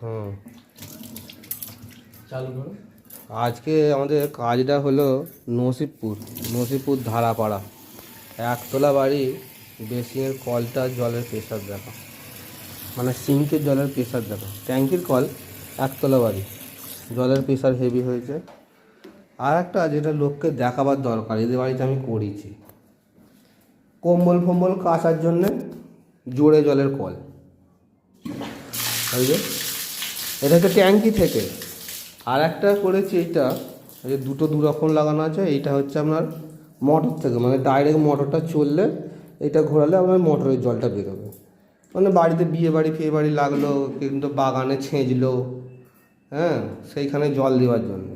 হুম, চালু করো। আজকে আমাদের কাজটা হলো নসিবপুর ধারাপাড়া, একতলা বাড়ি। বেসিনের কলটা জলের প্রেশার দেখা, মানে সিঙ্কের জলের প্রেশার দেখা, ট্যাঙ্কির কল, একতলা বাড়ি, জলের প্রেশার হেভি হয়েছে। আর একটা যেটা লোককে দেখাবার দরকার, এদের বাড়িতে আমি করেছি, কম্বল ফম্বল কাচার জন্যে জোরে জলের কল, বুঝলে? এটা হচ্ছে ট্যাঙ্কি থেকে। আর একটা করেছি এইটা, এই যে দুটো দু রকম লাগানো আছে। এইটা হচ্ছে আপনার মোটর থেকে, মানে ডাইরেক্ট মোটরটা চললে এটা ঘোরালে আপনার মোটরের জলটা বেরোবে। মানে বাড়িতে বিয়ে বাড়ি ফিয়ে বাড়ি লাগলো, কিন্তু বাগানে ছেঁচলো, হ্যাঁ, সেইখানে জল দেওয়ার জন্য।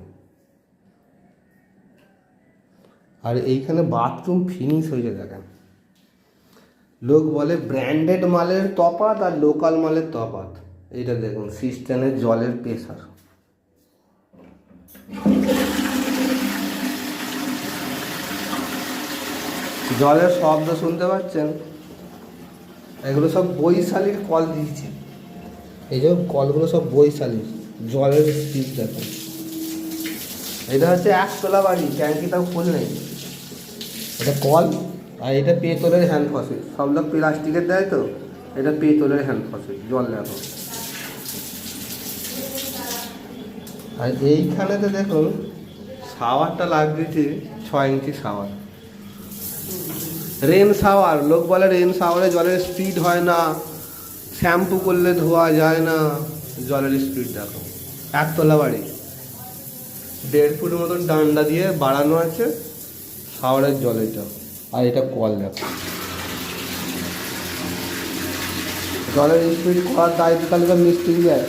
আর এইখানে বাথরুম ফিনিশ হয়েছে দেখেন। লোক বলে ব্র্যান্ডেড মালের তফাৎ আর লোকাল মালের তফাৎ। এইটা দেখুন, সিস্টেমের জলের প্রেশার। জলের শব্দ শুনতে পাচ্ছেন? এগুলো সব বৈশালীর কল দিয়েছে। এই যে কলগুলো সব বৈশালীর, জলের স্পিড দেখুন। এটা হচ্ছে একতলা বাড়ি, ট্যাঙ্কিটাও ফুল নেই। এটা কল, আর এটা পেতলের হ্যান্ড ফসিল। সব লোক প্লাস্টিকের দেয় তো, এটা পেতলের হ্যান্ড ফসিল, জল দেখো। আর এইখানেতে দেখুন শাওয়ারটা লাগিয়েছি, 6 ইঞ্চি শাওয়ার, রেন শাওয়ার। লোক বলে রেন শাওয়ারে জলের স্পিড হয় না, শ্যাম্পু করলে ধোয়া যায় না। জলের স্পিড দেখো, একতলা বাড়ি, 1.5 ফুট মতন ডান্ডা দিয়ে বাড়ানো আছে শাওয়ারের জল এটা। আর এটা কল দেখো। জলের স্পিড করার দায়িত্ব তাহলে তো মিস্ত্রি যায়।